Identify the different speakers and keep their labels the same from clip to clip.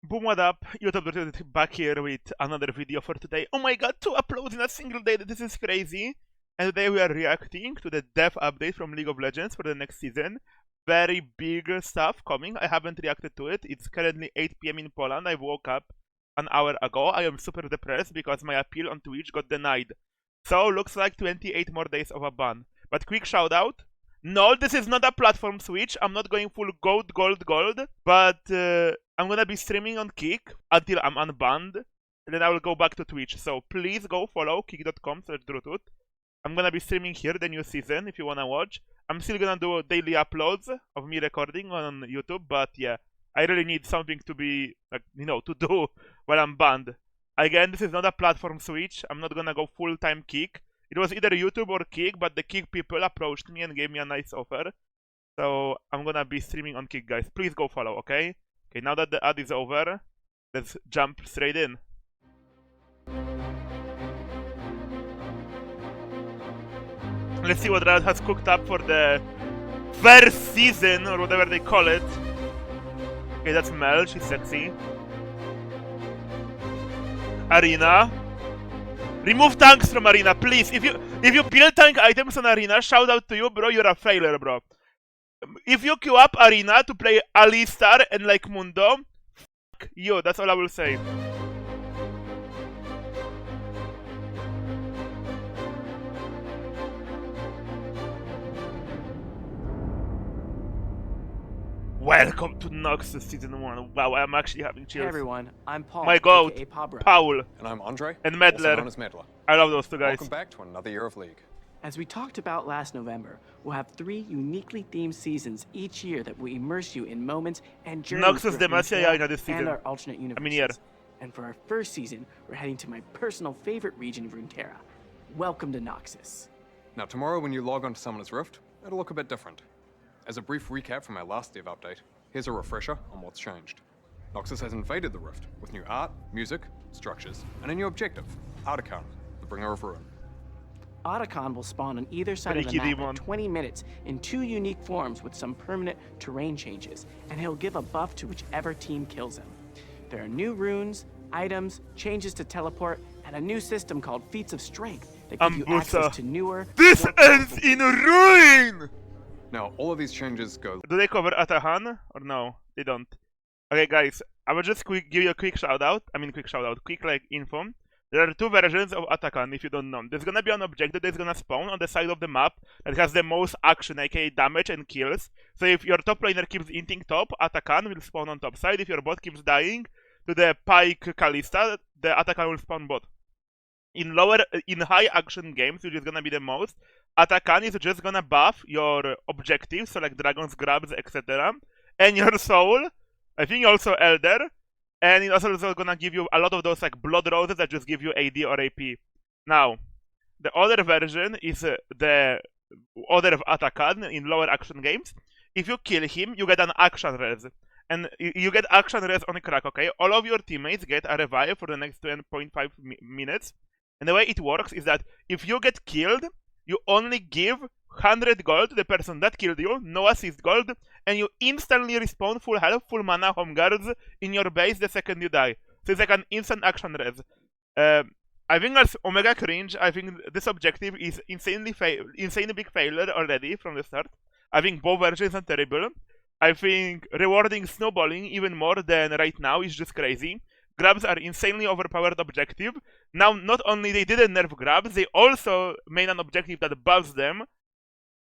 Speaker 1: Boom, what up? YouTube Drututt back here with another video for today. Oh my god, 2 uploads in a single day, this is crazy! And today we are reacting to the dev update from League of Legends for the next season. Very big stuff coming, I haven't reacted to it. It's currently 8 PM in Poland, I woke up an hour ago. I am super depressed because my appeal on Twitch got denied. So, looks like 28 more days of a ban. But quick shout out. No, this is not a platform switch. I'm not going full gold, but I'm gonna be streaming on Kick until I'm unbanned. And then I will go back to Twitch. So please go follow kick.com/Drututt. I'm gonna be streaming here the new season if you wanna watch. I'm still gonna do daily uploads of me recording on YouTube, but yeah, I really need something to be, like, to do while I'm banned. Again, this is not a platform switch. I'm not gonna go full-time Kick. It was either YouTube or Kick, but the Kick people approached me and gave me a nice offer. So I'm gonna be streaming on Kick, guys. Please go follow, okay? Okay, now that the ad is over, let's jump straight in. Let's see what Riot has cooked up for the first season, or whatever they call it. Okay, that's Mel, she's sexy. Arena. Remove tanks from Arena, please. If you build tank items on Arena, shout out to you, bro. You're a failure, bro. If you queue up Arena to play Alistar and like Mundo, fuck you. That's all I will say. Welcome to Noxus Season 1. Wow, I'm actually having chills.
Speaker 2: Hey everyone, I'm Paul.
Speaker 1: My goat, Paul.
Speaker 3: And I'm Andre.
Speaker 1: And Medler.
Speaker 3: Also known as Medler.
Speaker 1: I love those two guys.
Speaker 3: Welcome back to another year of League.
Speaker 2: As we talked about last November, we'll have 3 uniquely themed seasons each year that will immerse you in moments and journeys
Speaker 1: Noxus
Speaker 2: throughout
Speaker 1: Demacia
Speaker 2: this
Speaker 1: season.
Speaker 2: and our alternate universes.
Speaker 1: here.
Speaker 2: And for our first season, we're heading to my personal favorite region of Runeterra. Welcome to Noxus.
Speaker 3: Now tomorrow when you log on to Summoner's Rift, it'll look a bit different. As a brief recap from our last dev update, here's a refresher on what's changed. Noxus has invaded the Rift with new art, music, structures, and a new objective, Artican, the Bringer of Ruin.
Speaker 2: Otacon will spawn on either side of the map in 20 minutes in 2 unique forms with some permanent terrain changes, and he'll give a buff to whichever team kills him. There are new runes, items, changes to teleport, and a new system called Feats of Strength that give you access to newer...
Speaker 1: This ends in ruin!
Speaker 3: Now, all of these changes go...
Speaker 1: Do they cover Atahan? Or no? They don't. Okay, guys, I will just give you a quick shout out. Quick info. There are 2 versions of Atakan, if you don't know. There's gonna be an objective that's gonna spawn on the side of the map that has the most action, aka damage and kills. So if your top laner keeps inting top, Atakan will spawn on top side. If your bot keeps dying to the Pike Kalista, the Atakan will spawn bot. In high action games, which is gonna be the most, Atakan is just gonna buff your objectives, so like dragons, grabs, etc. And your soul, I think also Elder. And it's also gonna give you a lot of those like blood roses that just give you AD or AP. Now, the other version is the other of Atakan in lower action games. If you kill him, you get an action res. And you get action res on crack, okay? All of your teammates get a revive for the next 10.5 minutes. And the way it works is that if you get killed, you only give 100 gold to the person that killed you, no assist gold, and you instantly respawn full health, full mana, home guards in your base the second you die. So it's like an instant action res. I think that's omega cringe. I think this objective is insanely big failure already from the start. I think both versions are terrible. I think rewarding snowballing even more than right now is just crazy. Grabs are insanely overpowered objective. Now, not only they didn't nerf grabs, they also made an objective that buffs them.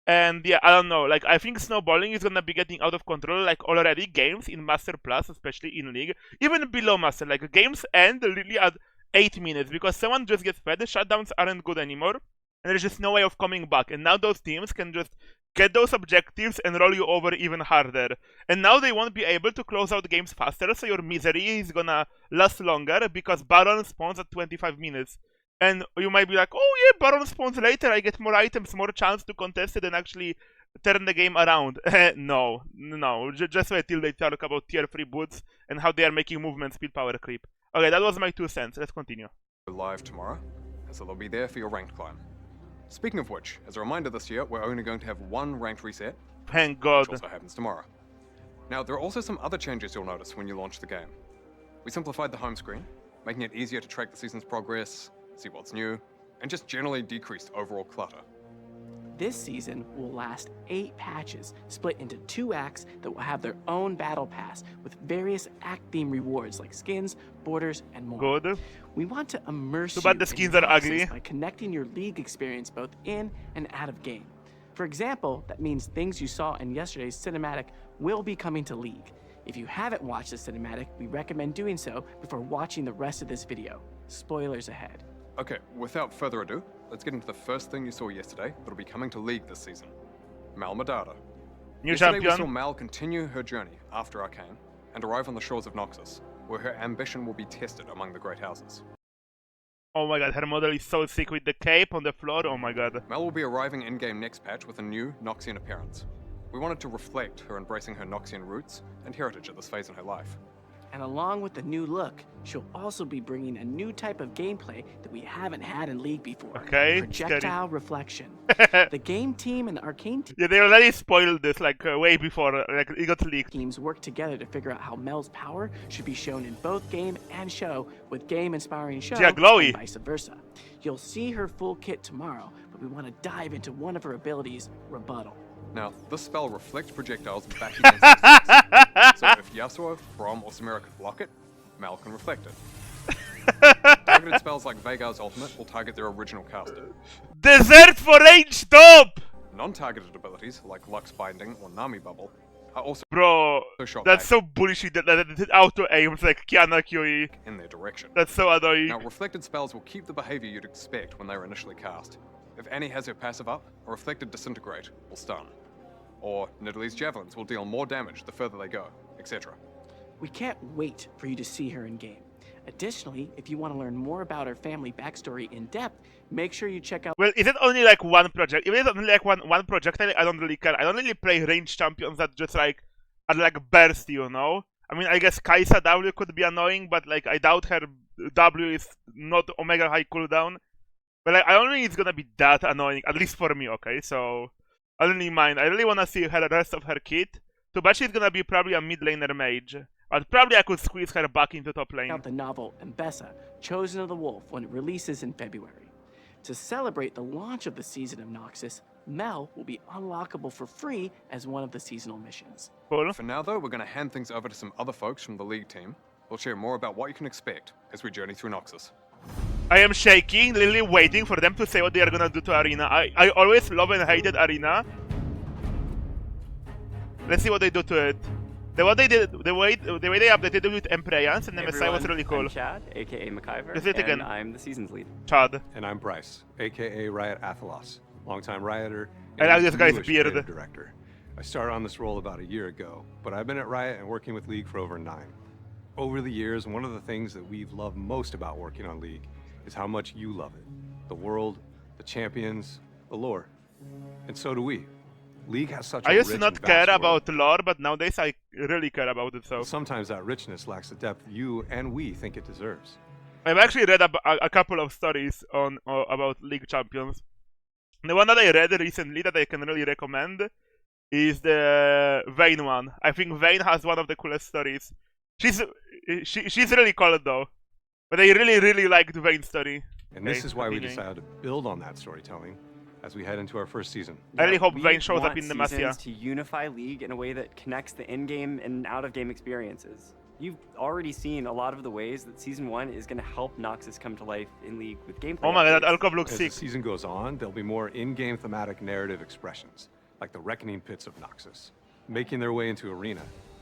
Speaker 1: And yeah, I don't know, like, I think snowballing is gonna be getting out of control, like, already. Games in Master Plus, especially in League, even below Master, like, games end literally at 8 minutes, because someone just gets fed, shutdowns aren't good anymore, and there's just no way of coming back, and now those teams can just get those objectives and roll you over even harder. And now they won't be able to close out games faster, so your misery is gonna last longer, because Baron spawns at 25 minutes. And you might be like, oh yeah, Baron spawns later, I get more items, more chance to contest it and actually turn the game around. No, just wait till they talk about tier 3 boots and how they are making movement speed power creep. Okay, that was my 2 cents, let's continue.
Speaker 3: Live tomorrow, so they'll be there for your ranked climb. Speaking of which, as a reminder this year, we're only going to have 1 ranked reset.
Speaker 1: Thank God.
Speaker 3: Which also happens tomorrow. Now, there are also some other changes you'll notice when you launch the game. We simplified the home screen, making it easier to track the season's progress, see what's new, and just generally decreased overall clutter.
Speaker 2: This season will last 8 patches, split into 2 acts that will have their own battle pass with various act-themed rewards like skins, borders, and more.
Speaker 1: Good.
Speaker 2: We want to immerse
Speaker 1: Too
Speaker 2: you
Speaker 1: bad the
Speaker 2: in
Speaker 1: skins are
Speaker 2: Noxus
Speaker 1: ugly.
Speaker 2: by connecting your League experience both in and out of game. For example, that means things you saw in yesterday's cinematic will be coming to League. If you haven't watched the cinematic, we recommend doing so before watching the rest of this video. Spoilers ahead.
Speaker 3: Okay, without further ado, let's get into the first thing you saw yesterday that'll be coming to League this season. Mal Madada.
Speaker 1: New
Speaker 3: Yesterday we saw
Speaker 1: champion.
Speaker 3: Mal continue her journey after Arcane and arrive on the shores of Noxus, where her ambition will be tested among the great houses.
Speaker 1: Oh my god, her model is so sick with the cape on the floor. Oh my god.
Speaker 3: Mal will be arriving in-game next patch with a new Noxian appearance. We wanted to reflect her embracing her Noxian roots and heritage at this phase in her life.
Speaker 2: And along with the new look, she'll also be bringing a new type of gameplay that we haven't had in League before.
Speaker 1: Okay,
Speaker 2: Projectile reflection. The game team and the Arcane team
Speaker 1: Yeah, they already spoiled this like way before, like it got leaked.
Speaker 2: teams work together to figure out how Mel's power should be shown in both game and show, with game inspiring show
Speaker 1: Yeah, glowy.
Speaker 2: and vice versa. You'll see her full kit tomorrow, but we want to dive into one of her abilities, Rebuttal.
Speaker 3: Now, this spell reflects projectiles back against the so if Yasuo, Braum, or Samira could block it, Mal can reflect it. Targeted spells like Veigar's ultimate will target their original caster.
Speaker 1: Desert for range, stop!
Speaker 3: Non-targeted abilities like Lux Binding or Nami Bubble are also
Speaker 1: Bro,
Speaker 3: shot
Speaker 1: that's
Speaker 3: back
Speaker 1: so bullshit that it auto aims like Kiana QE.
Speaker 3: in their direction.
Speaker 1: That's so annoying.
Speaker 3: Now, reflected spells will keep the behavior you'd expect when they were initially cast. If Annie has her passive up, a reflected Disintegrate will stun. Or Nidalee's javelins will deal more damage the further they go, etc.
Speaker 2: We can't wait for you to see her in game. Additionally, if you want to learn more about her family backstory in depth, make sure you check out
Speaker 1: Well, is it only like one project? If it's only like one projectile, I don't really care. I don't really play range champions that just like are like burst, you know? I mean, I guess Kai'Sa W could be annoying, but like I doubt her W is not Omega high cooldown. But like, I don't think it's gonna be that annoying, at least for me, okay? So, I don't really mind. I really wanna see her the rest of her kit. Too bad she's gonna be probably a mid laner mage. But probably I could squeeze her back into top lane.
Speaker 2: the novel Mbessa, Chosen of the Wolf, when it releases in February. To celebrate the launch of the season of Noxus, Mel will be unlockable for free as one of the seasonal missions.
Speaker 1: Cool.
Speaker 3: For now, though, we're going to hand things over to some other folks from the League team. We'll share more about what you can expect as we journey through Noxus.
Speaker 1: I am shaking, literally waiting for them to say what they are gonna do to Arena. I always love and hated Arena. Let's see what they do to it. The way they updated it with Empreyans and
Speaker 4: Hey
Speaker 1: MSI was
Speaker 4: everyone,
Speaker 1: really cool.
Speaker 4: I'm Chad, aka Mordekaiser,
Speaker 1: Is it again?
Speaker 4: and I'm the seasons lead.
Speaker 1: Chad.
Speaker 5: And I'm Bryce, aka Riot Athelos, longtime Rioter
Speaker 1: I like
Speaker 5: and
Speaker 1: this guy's
Speaker 5: newish
Speaker 1: beard.
Speaker 5: creative director. I started on this role about a year ago, but I've been at Riot and working with League for over 9. Over the years, one of the things that we've loved most about working on League is how much you love it. The world, the champions, the lore. And so do we. League has such a
Speaker 1: I used to
Speaker 5: rich
Speaker 1: not
Speaker 5: and
Speaker 1: care
Speaker 5: vast world.
Speaker 1: about lore, but nowadays I really care about it, so.
Speaker 5: Sometimes that richness lacks the depth you and we think it deserves.
Speaker 1: I've actually read a couple of stories on about League Champions. The one that I read recently that I can really recommend is the Vayne one. I think Vayne has one of the coolest stories. She's really cool though. But I really liked Vayne's story.
Speaker 5: And this
Speaker 1: Okay,
Speaker 5: is why we
Speaker 1: continuing.
Speaker 5: decided to build on that storytelling as we head into our first season.
Speaker 1: I really hope
Speaker 4: We
Speaker 1: Vayne shows up
Speaker 4: want
Speaker 1: in the
Speaker 4: seasons
Speaker 1: Masia.
Speaker 4: to unify League in a way that connects the in-game and out-of-game experiences. You've already seen a lot of the ways that Season 1 is going to help Noxus come to life in League with gameplay.
Speaker 1: Oh my god, that
Speaker 4: updates.
Speaker 1: Alcov looks
Speaker 5: As
Speaker 1: sick.
Speaker 5: the season goes on, there'll be more in-game thematic narrative expressions, like the Reckoning Pits of Noxus, making their way into Arena,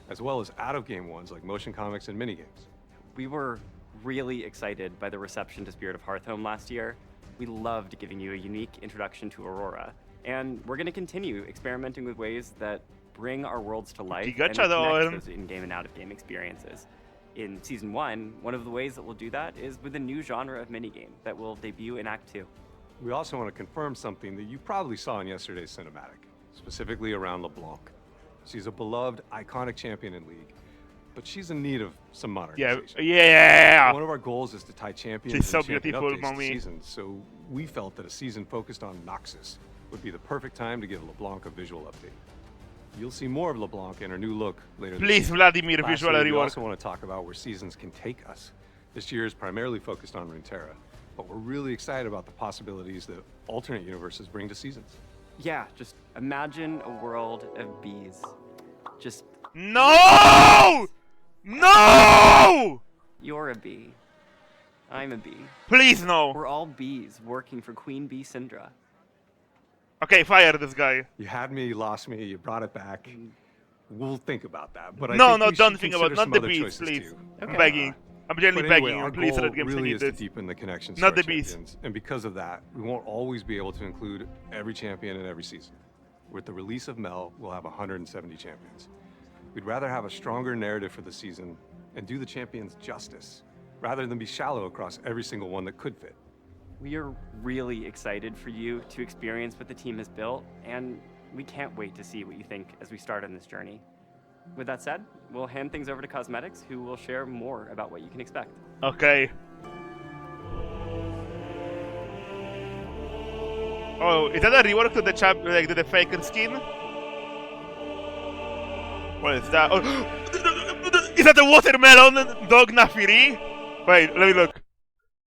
Speaker 5: as well as out-of-game ones like motion comics and minigames.
Speaker 4: We were really excited by the reception to Spirit of Hearthhome last year. We loved giving you a unique introduction to Aurora, and we're going to continue experimenting with ways that bring our worlds to life and
Speaker 1: Gigachador.
Speaker 4: connect those in-game and out-of-game experiences. In Season 1, one of the ways that we'll do that is with a new genre of minigame that will debut in Act 2.
Speaker 5: We also want to confirm something that you probably saw in yesterday's cinematic, specifically around LeBlanc. She's a beloved, iconic champion in League, but she's in need of some
Speaker 1: Yeah,
Speaker 5: modernization.
Speaker 1: yeah.
Speaker 5: One of our goals is to tie champions
Speaker 1: She's so
Speaker 5: and champion
Speaker 1: beautiful,
Speaker 5: updates to
Speaker 1: mommy.
Speaker 5: seasons, so we felt that a season focused on Noxus would be the perfect time to give LeBlanc a visual update. You'll see more of LeBlanc and her new look later
Speaker 1: Please,
Speaker 5: this year.
Speaker 1: Vladimir, visual
Speaker 5: Lastly, we
Speaker 1: rework.
Speaker 5: also want to talk about where seasons can take us. This year is primarily focused on Runeterra, but we're really excited about the possibilities that alternate universes bring to seasons.
Speaker 4: Yeah, just imagine a world of bees. Just,
Speaker 1: No! No!
Speaker 4: you're a bee. I'm a bee.
Speaker 1: Please, no.
Speaker 4: We're all bees working for Queen Bee Syndra.
Speaker 1: Okay, fire this guy.
Speaker 5: You had me, you lost me, you brought it back. We'll think about that, but I
Speaker 1: No,
Speaker 5: think
Speaker 1: no,
Speaker 5: we
Speaker 1: don't
Speaker 5: should
Speaker 1: think
Speaker 5: consider
Speaker 1: about not
Speaker 5: some
Speaker 1: the
Speaker 5: other
Speaker 1: bees,
Speaker 5: choices
Speaker 1: please.
Speaker 5: too.
Speaker 1: I'm begging. I'm genuinely
Speaker 5: But anyway,
Speaker 1: begging
Speaker 5: our
Speaker 1: you, please,
Speaker 5: goal
Speaker 1: Red Games, I
Speaker 5: really
Speaker 1: need
Speaker 5: is to
Speaker 1: this.
Speaker 5: deepen the connections
Speaker 1: Not
Speaker 5: to our
Speaker 1: the bees.
Speaker 5: champions, and because of that, we won't always be able to include every champion in every season. With the release of Mel, we'll have 170 champions. We'd rather have a stronger narrative for the season and do the champions justice, rather than be shallow across every single one that could fit.
Speaker 4: We are really excited for you to experience what the team has built, and we can't wait to see what you think as we start on this journey. With that said, we'll hand things over to Cosmetics, who will share more about what you can expect.
Speaker 1: Okay. Oh, is that a rework to the like to the Faker skin? What is that? Oh, is that the watermelon dog Nafiri? Wait, let me look.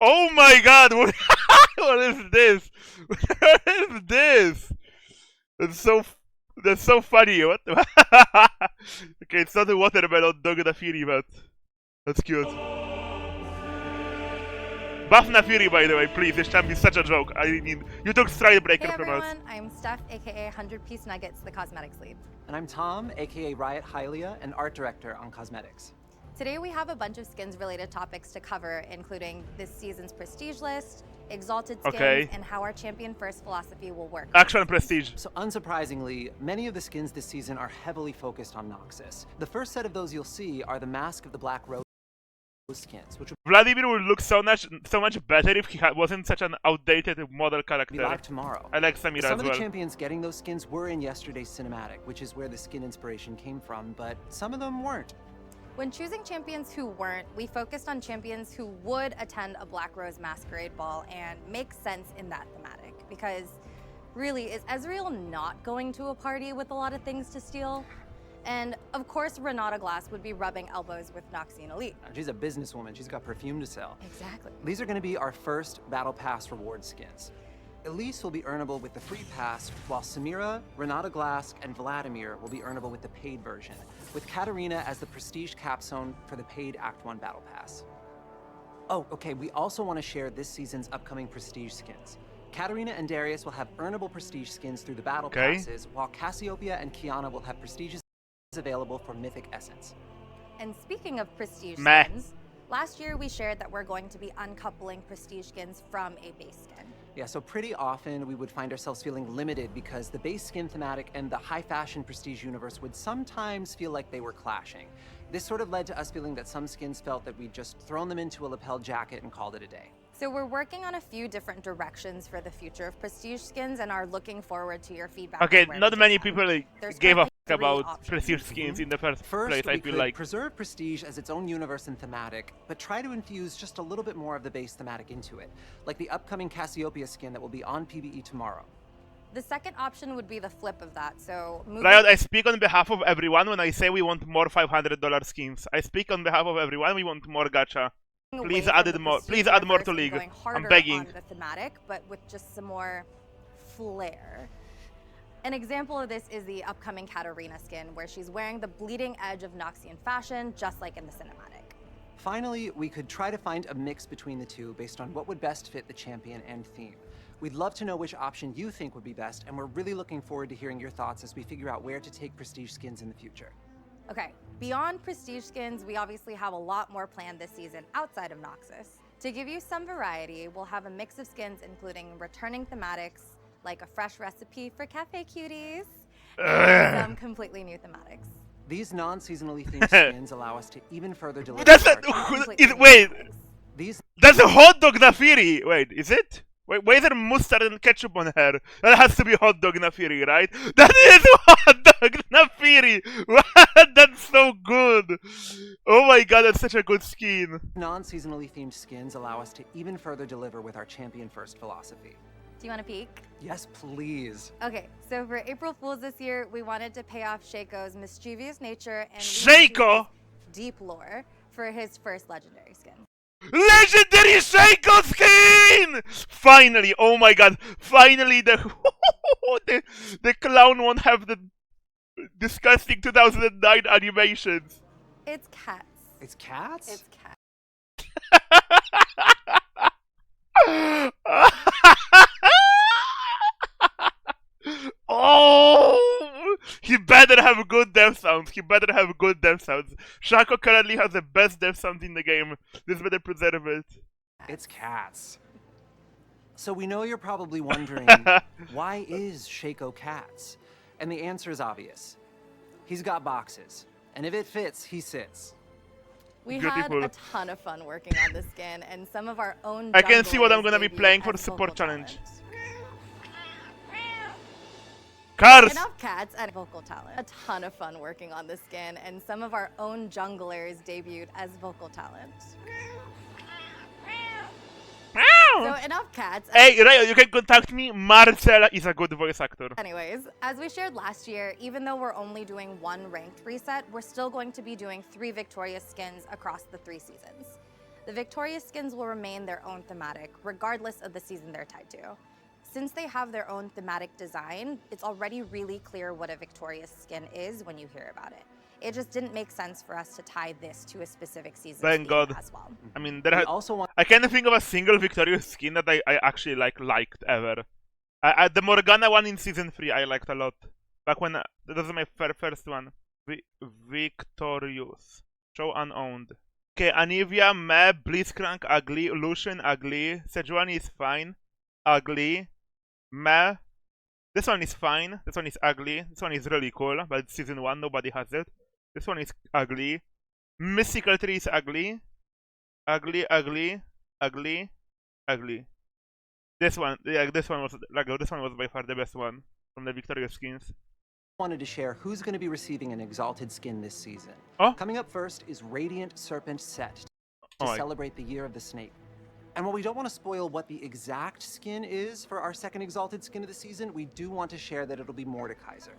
Speaker 1: Oh my god, what, what is this? What is this? That's so funny. What? Okay, it's not a watermelon dog Nafiri, but that's cute. Buff Nafiri, by the way, please. This can be such a joke. I mean, you took Stride Breaker
Speaker 6: Hey
Speaker 1: from us.
Speaker 6: everyone, I'm Steph, aka 100-Piece Nuggets, the cosmetics lead.
Speaker 7: And I'm Tom, aka Riot Hylia, and art director on cosmetics.
Speaker 6: Today we have a bunch of skins-related topics to cover, including this season's prestige list, exalted skins,
Speaker 1: Okay.
Speaker 6: and how our champion-first philosophy will work.
Speaker 1: Action and Prestige.
Speaker 7: So unsurprisingly, many of the skins this season are heavily focused on Noxus. The first set of those you'll see are the Mask of the Black Rose skins, which will
Speaker 1: Vladimir would look so much better if he wasn't such an outdated model
Speaker 7: be
Speaker 1: character.
Speaker 7: live tomorrow.
Speaker 1: I like Samira
Speaker 7: Some
Speaker 1: as
Speaker 7: of the
Speaker 1: well.
Speaker 7: champions getting those skins were in yesterday's cinematic, which is where the skin inspiration came from, but some of them weren't.
Speaker 6: When choosing champions who weren't, we focused on champions who would attend a Black Rose Masquerade ball and make sense in that thematic. Because really, is Ezreal not going to a party with a lot of things to steal? And of course, Renata Glass would be rubbing elbows with Noxian Elite.
Speaker 7: She's a businesswoman, she's got perfume to sell.
Speaker 6: Exactly.
Speaker 7: These are going to be our first Battle Pass reward skins. Elise will be earnable with the free pass, while Samira, Renata Glass, and Vladimir will be earnable with the paid version, with Katarina as the prestige capstone for the paid Act 1 Battle Pass. Oh, okay, we also want to share this season's upcoming prestige skins. Katarina and Darius will have earnable prestige skins through the Battle
Speaker 1: Okay.
Speaker 7: Passes, while Cassiopeia and Kiana will have prestiges available for Mythic Essence.
Speaker 6: And speaking of prestige
Speaker 1: Meh.
Speaker 6: skins, last year we shared that we're going to be uncoupling prestige skins from a base skin.
Speaker 7: Yeah, so pretty often we would find ourselves feeling limited because the base skin thematic and the high fashion prestige universe would sometimes feel like they were clashing. This sort of led to us feeling that some skins felt that we'd just thrown them into a lapel jacket and called it a day.
Speaker 6: So we're working on a few different directions for the future of prestige skins and are looking forward to your feedback.
Speaker 1: Okay,
Speaker 6: on where
Speaker 1: not
Speaker 6: we
Speaker 1: many
Speaker 6: take them.
Speaker 1: people
Speaker 6: There's
Speaker 1: gave a
Speaker 6: currently
Speaker 1: fuck
Speaker 6: 3
Speaker 1: about
Speaker 6: options.
Speaker 1: prestige skins in the first
Speaker 7: First,
Speaker 1: place, I
Speaker 7: we
Speaker 1: feel
Speaker 7: could
Speaker 1: like.
Speaker 7: preserve prestige as its own universe and thematic, but try to infuse just a little bit more of the base thematic into it, like the upcoming Cassiopeia skin that will be on PvE tomorrow.
Speaker 6: The second option would be the flip of that. So moving
Speaker 1: Riot, I speak on behalf of everyone when I say we want more $500 skins. I speak on behalf of everyone, we want more gacha.
Speaker 6: away
Speaker 1: Please
Speaker 6: from
Speaker 1: add
Speaker 6: the
Speaker 1: it more.
Speaker 6: prestige
Speaker 1: Please add more
Speaker 6: universe
Speaker 1: to
Speaker 6: and
Speaker 1: League.
Speaker 6: going
Speaker 1: I'm
Speaker 6: harder
Speaker 1: begging.
Speaker 6: on the thematic, but with just some more flair. An example of this is the upcoming Katarina skin, where she's wearing the bleeding edge of Noxian fashion, just like in the cinematic.
Speaker 7: Finally, we could try to find a mix between the two based on what would best fit the champion and theme. We'd love to know which option you think would be best, and we're really looking forward to hearing your thoughts as we figure out where to take prestige skins in the future.
Speaker 6: Okay, beyond prestige skins, we obviously have a lot more planned this season outside of Noxus. To give you some variety, we'll have a mix of skins including returning thematics, like a fresh recipe for cafe cuties, and some completely new thematics.
Speaker 7: These non-seasonally themed skins allow us to even further deliver.
Speaker 1: That's
Speaker 7: our
Speaker 1: a,
Speaker 7: champion.
Speaker 6: Completely new
Speaker 1: wait,
Speaker 6: thematics.
Speaker 7: These
Speaker 1: that's a hot dog Nafiri! Wait, is it? Wait, why is there mustard and ketchup on her? That has to be hot dog Nafiri, right? That is hot dog Nafiri! That's so good! Oh my god, that's such a good skin.
Speaker 7: non-seasonally themed skins allow us to even further deliver with our champion-first philosophy.
Speaker 6: you want to peek?
Speaker 7: Yes, please.
Speaker 6: Okay, so for April Fools this year, we wanted to pay off Shaco's mischievous nature and
Speaker 1: Shaco!
Speaker 6: deep lore for his first legendary skin.
Speaker 1: Legendary Shaco skin! Finally, oh my god, finally the the clown won't have the disgusting 2009 animations.
Speaker 6: It's cats.
Speaker 7: It's cats?
Speaker 6: It's cats.
Speaker 1: Oh! He better have good death sounds. He better have good death sounds. Shaco currently has the best death sounds in the game. This better preserve it.
Speaker 7: It's cats. So we know you're probably wondering, why is Shaco cats? And the answer is obvious. He's got boxes, and if it fits, he sits.
Speaker 6: We
Speaker 1: Beautiful.
Speaker 6: had a ton of fun working on this skin, and some of our own
Speaker 1: I can see what I'm
Speaker 6: junglers
Speaker 1: gonna be
Speaker 6: debuted
Speaker 1: playing for
Speaker 6: as
Speaker 1: support
Speaker 6: vocal
Speaker 1: challenge.
Speaker 6: talents.
Speaker 1: Cars!
Speaker 6: Enough cats and vocal talent. A ton of fun working on this skin, and some of our own junglers debuted as vocal talent. So enough cats.
Speaker 1: Hey, Rayo, you can contact me. Marcela is a good voice actor.
Speaker 6: Anyways, as we shared last year, even though we're only doing one ranked reset, we're still going to be doing 3 victorious skins across the 3 seasons. The victorious skins will remain their own thematic, regardless of the season they're tied to. Since they have their own thematic design, it's already really clear what a victorious skin is when you hear about it. It just didn't make sense for us to tie this to a specific season
Speaker 1: Thank God.
Speaker 6: as well.
Speaker 1: I mean,
Speaker 7: We also want
Speaker 1: I can't think of a single victorious skin that I actually liked ever. The Morgana one in season 3 I liked a lot. Back when that was my first one. Victorious. Show unowned. Okay, Anivia, meh, Blitzcrank, ugly, Lucian, ugly, Sejuani is fine, ugly, meh. This one is fine, this one is ugly, this one is really cool, but it's season 1, nobody has it. This one is ugly. Mystical Tree is ugly. Ugly, ugly, ugly, ugly. This one, yeah, this one was by far the best one from the victorious skins.
Speaker 7: wanted to share who's going to be receiving an exalted skin this season.
Speaker 1: Oh.
Speaker 7: Coming up first is Radiant Serpent Set to
Speaker 1: Oh my-
Speaker 7: celebrate the Year of the Snake. And while we don't want to spoil what the exact skin is for our second exalted skin of the season, we do want to share that it'll be Mordekaiser.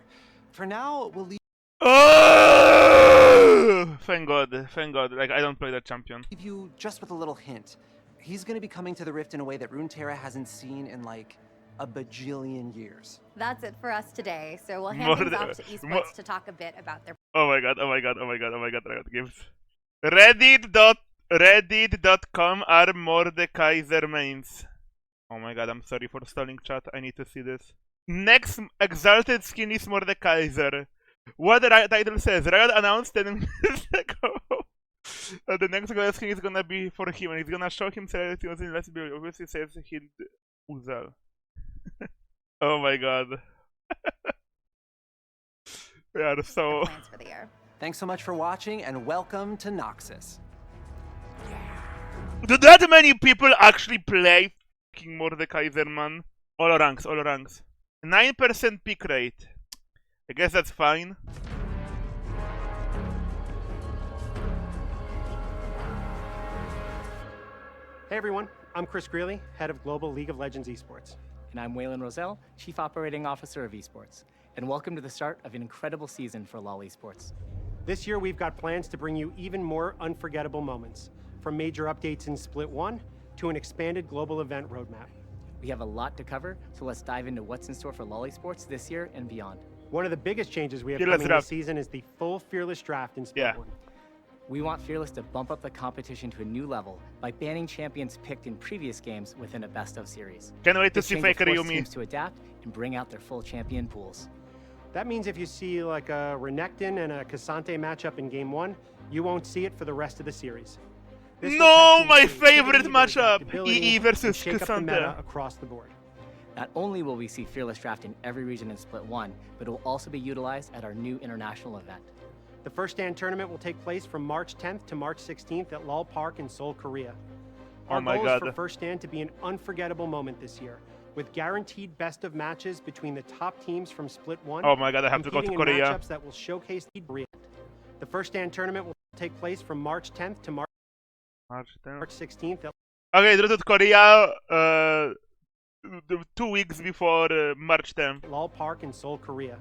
Speaker 7: For now, we'll leave
Speaker 1: Oh! Thank God. Like, I don't play that champion.
Speaker 7: you just with a little hint. He's going to be coming to the Rift in a way that Runeterra hasn't seen in like a bajillion years.
Speaker 6: That's it for us today, so we'll hand things off to Esports to talk a bit about their
Speaker 1: Oh my god, Riot Games. Reddit.com are Mordekaiser mains. Oh my god, I'm sorry for stalling chat, I need to see this. Next exalted skin is Mordekaiser. What the title says, Riot announced 10 minutes ago the next exalted skin is gonna be for him, and he's gonna show himself in Let's Be. Obviously says Hind Uzal. Oh my god. We are so...
Speaker 6: plans for the year.
Speaker 7: Thanks so much for watching, and welcome to Noxus.
Speaker 1: Do that many people actually play fucking Mordekaiser, man? All ranks. 9% pick rate. I guess that's fine.
Speaker 8: Hey everyone, I'm Chris Greeley, head of Global League of Legends Esports.
Speaker 2: And I'm Waylon Roselle, Chief Operating Officer of Esports. And welcome to the start of an incredible season for LoL Esports.
Speaker 8: This year we've got plans to bring you even more unforgettable moments, from major updates in Split 1 to an expanded global event roadmap.
Speaker 2: We have a lot to cover, so let's dive into what's in store for LoL Esports this year and beyond.
Speaker 8: One of the biggest changes we have
Speaker 1: Fearless
Speaker 8: coming
Speaker 1: draft.
Speaker 8: this season is the full Fearless Draft in Split
Speaker 1: Yeah.
Speaker 8: 1.
Speaker 2: We want Fearless to bump up the competition to a new level by banning champions picked in previous games within a best-of series.
Speaker 1: Can't wait to
Speaker 2: This
Speaker 1: see
Speaker 2: change will
Speaker 1: Faker
Speaker 2: force
Speaker 1: Yumi.
Speaker 2: teams to adapt and bring out their full champion pools.
Speaker 8: That means if you see like a Renekton and a Cassante matchup in Game 1, you won't see it for the rest of the series. This will
Speaker 1: No,
Speaker 8: test the
Speaker 1: my
Speaker 8: creativity,
Speaker 1: favorite
Speaker 8: their
Speaker 1: matchup!
Speaker 8: adaptability,
Speaker 1: EE
Speaker 8: and
Speaker 1: versus
Speaker 8: shake up the meta
Speaker 1: Cassante.
Speaker 8: across the board.
Speaker 2: Not only will we see Fearless Draft in every region in Split 1, but it will also be utilized at our new international event.
Speaker 8: The First Stand tournament will take place from March 10th to March 16th at Lal Park in Seoul, Korea.
Speaker 1: Oh
Speaker 8: Our
Speaker 1: my
Speaker 8: goal
Speaker 1: God.
Speaker 8: is for First Stand to be an unforgettable moment this year, with guaranteed best of matches between the top teams from Split 1.
Speaker 1: Oh my god, I have to go to
Speaker 8: competing in
Speaker 1: Korea.
Speaker 8: matchups that will showcase the Korea. The First Stand tournament will take place from March 10th to March 16th at
Speaker 1: Okay, Drututt Korea, 2 weeks before March 10th.
Speaker 8: LOL Park in Seoul, Korea.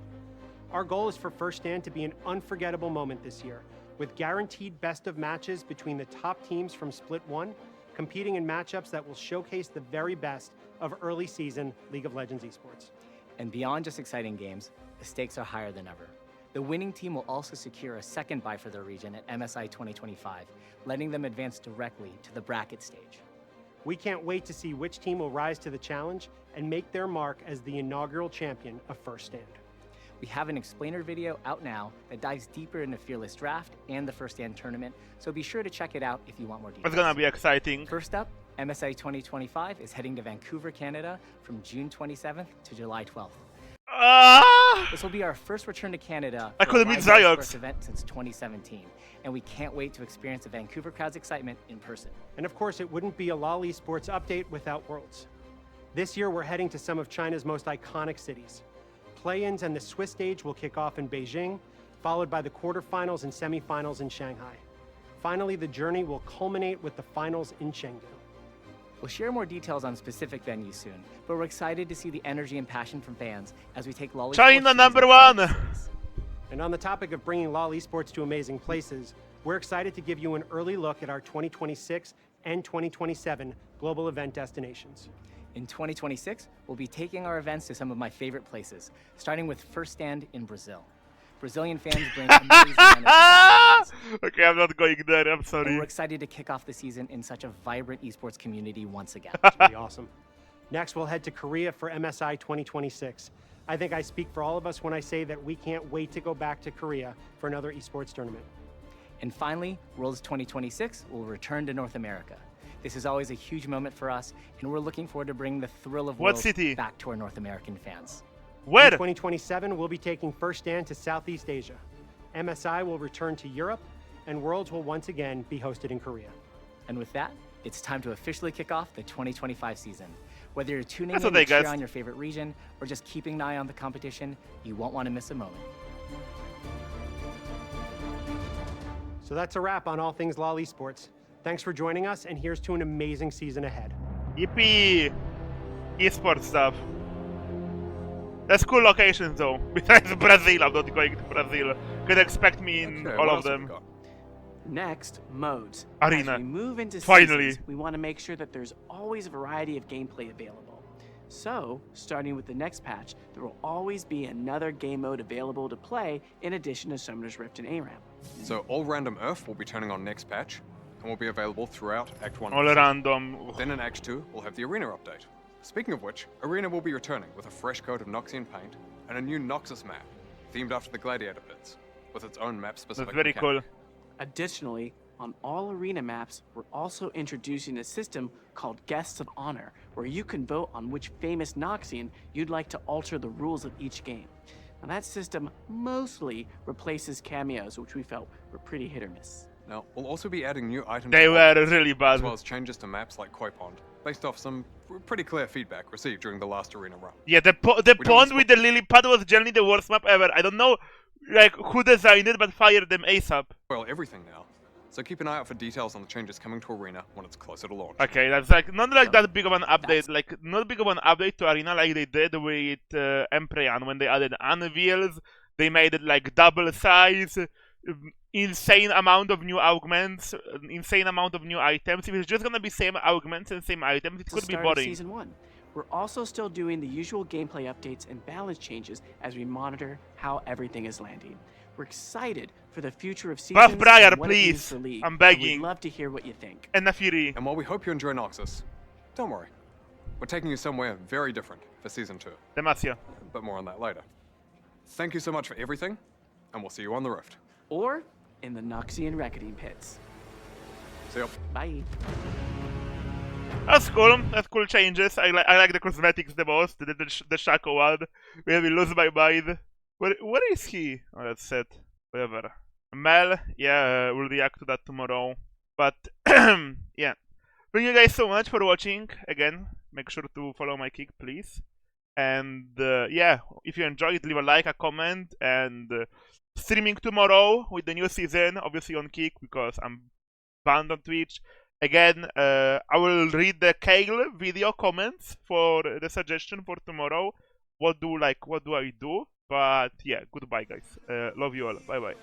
Speaker 8: Our goal is for First Stand to be an unforgettable moment this year, with guaranteed best of matches between the top teams from Split 1, competing in matchups that will showcase the very best of early season League of Legends esports.
Speaker 9: And beyond just exciting games, the stakes are higher than ever. The winning team will also secure a second bye for their region at MSI 2025, letting them advance directly to the bracket stage.
Speaker 8: We can't wait to see which team will rise to the challenge and make their mark as the inaugural champion of First Stand.
Speaker 9: We have an explainer video out now that dives deeper into Fearless Draft and the First Stand tournament, so be sure to check it out if you want more details.
Speaker 1: It's gonna be exciting.
Speaker 9: First up, MSI 2025 is heading to Vancouver, Canada from June 27th to July 12th. This will be our first return to Canada
Speaker 1: I
Speaker 9: for
Speaker 1: could've
Speaker 9: a
Speaker 1: been
Speaker 9: live
Speaker 1: Ziox.
Speaker 9: esports event since 2017, and we can't wait to experience the Vancouver crowd's excitement in person.
Speaker 8: And of course, it wouldn't be a LOL Esports update without Worlds. This year, we're heading to some of China's most iconic cities. Play-ins and the Swiss stage will kick off in Beijing, followed by the quarterfinals and semifinals in Shanghai. Finally, the journey will culminate with the finals in Chengdu.
Speaker 9: We'll share more details on specific venues soon, but we're excited to see the energy and passion from fans as we take LOL
Speaker 1: China
Speaker 9: Esports
Speaker 1: number
Speaker 9: season
Speaker 1: one.
Speaker 9: to the cities.
Speaker 8: And on the topic of bringing LOL Esports to amazing places, we're excited to give you an early look at our 2026 and 2027 global event destinations.
Speaker 9: In 2026, we'll be taking our events to some of my favorite places, starting with First Stand in Brazil. Brazilian fans bring amazing energy to the events,
Speaker 1: Okay, I'm not going there, I'm
Speaker 9: and
Speaker 1: sorry.
Speaker 9: we're excited to kick off the season in such a vibrant esports community once again.
Speaker 8: It'll be awesome. Next, we'll head to Korea for MSI 2026. I think I speak for all of us when I say that we can't wait to go back to Korea for another esports tournament.
Speaker 9: And finally, Worlds 2026 will return to North America. This is always a huge moment for us, and we're looking forward to bringing the thrill of
Speaker 1: What
Speaker 9: Worlds
Speaker 1: city?
Speaker 9: back to our North American fans.
Speaker 8: In
Speaker 1: Where?
Speaker 8: 2027, we'll be taking First Stand to Southeast Asia. MSI will return to Europe, and Worlds will once again be hosted in Korea.
Speaker 9: And with that, it's time to officially kick off the 2025 season. Whether you're tuning
Speaker 1: That's
Speaker 9: in
Speaker 1: what
Speaker 9: to
Speaker 1: they
Speaker 9: cheer
Speaker 1: guessed.
Speaker 9: on your favorite region or just keeping an eye on the competition, you won't want to miss a moment.
Speaker 8: So that's a wrap on all things LOL Esports. Thanks for joining us, and here's to an amazing season ahead.
Speaker 1: Yippee! Esports stuff. That's cool locations though. Besides Brazil, I'm not going to Brazil. Can expect me in
Speaker 3: Okay,
Speaker 1: all
Speaker 3: what
Speaker 1: of
Speaker 3: else have we
Speaker 1: them.
Speaker 3: got?
Speaker 2: Next, modes.
Speaker 1: Arena.
Speaker 2: As we move into
Speaker 1: Finally.
Speaker 2: seasons, we want to make sure that there's always a variety of gameplay available. So, starting with the next patch, there will always be another game mode available to play in addition to Summoner's Rift and ARAM.
Speaker 3: So all random Earth will be turning on next patch, and will be available throughout Act 1.
Speaker 1: All random.
Speaker 3: Then in Act 2, we'll have the Arena update. Speaking of which, Arena will be returning with a fresh coat of Noxian paint and a new Noxus map, themed after the Gladiator pits, with its own map-specific
Speaker 1: That's very
Speaker 3: mechanic.
Speaker 1: cool.
Speaker 2: Additionally, on all arena maps, we're also introducing a system called Guests of Honor, where you can vote on which famous Noxian you'd like to alter the rules of each game. Now that system mostly replaces cameos, which we felt were pretty hit or miss.
Speaker 3: Now, we'll also be adding new items
Speaker 1: They
Speaker 3: and
Speaker 1: were
Speaker 3: items,
Speaker 1: really
Speaker 3: as
Speaker 1: bad.
Speaker 3: well as changes to maps like Koi Pond, based off some pretty clear feedback received during the last Arena run.
Speaker 1: Yeah, the
Speaker 3: We don't
Speaker 1: pond with the lily pad was generally the worst map ever. I don't know, like, who designed it, but fired them ASAP.
Speaker 3: Well, everything now. So keep an eye out for details on the changes coming to Arena when it's closer to launch.
Speaker 1: Okay, that's like not like that big of an update,
Speaker 2: That's-
Speaker 1: like not big of an update to Arena like they did with Emprean when they added anvils. They made it like double size, insane amount of new augments, insane amount of new items. If it's just gonna be same augments and same items, it
Speaker 2: To
Speaker 1: could be
Speaker 2: start of
Speaker 1: boring.
Speaker 2: Season 1. We're also still doing the usual gameplay updates and balance changes as we monitor how everything is landing. We're excited for the future of seasons
Speaker 1: Briar,
Speaker 2: and what it means
Speaker 1: please.
Speaker 2: for League,
Speaker 1: I'm
Speaker 2: and
Speaker 1: begging.
Speaker 2: We'd love to hear what you think.
Speaker 1: And a Fury.
Speaker 3: And while we hope you enjoy Noxus, don't worry. We're taking you somewhere very different for Season 2,
Speaker 1: Demacia.
Speaker 3: but more on that later. Thank you so much for everything, and we'll see you on the Rift.
Speaker 2: Or in the Noxian Reckoning Pits.
Speaker 3: See ya.
Speaker 2: Bye.
Speaker 1: That's cool. That's cool changes. I like the cosmetics the most. The Shaco one. Maybe lose my mind. Where is he? Oh, that's it. Whatever. Mel, yeah, we'll react to that tomorrow. But yeah. Thank you guys so much for watching. Again, make sure to follow my kick, please. And yeah, if you enjoyed, leave a like, a comment, and streaming tomorrow with the new season, obviously on Kick because I'm banned on Twitch. Again, I will read the Kale video comments for the suggestion for tomorrow. What do I do? But yeah, goodbye guys. Love you all. Bye bye.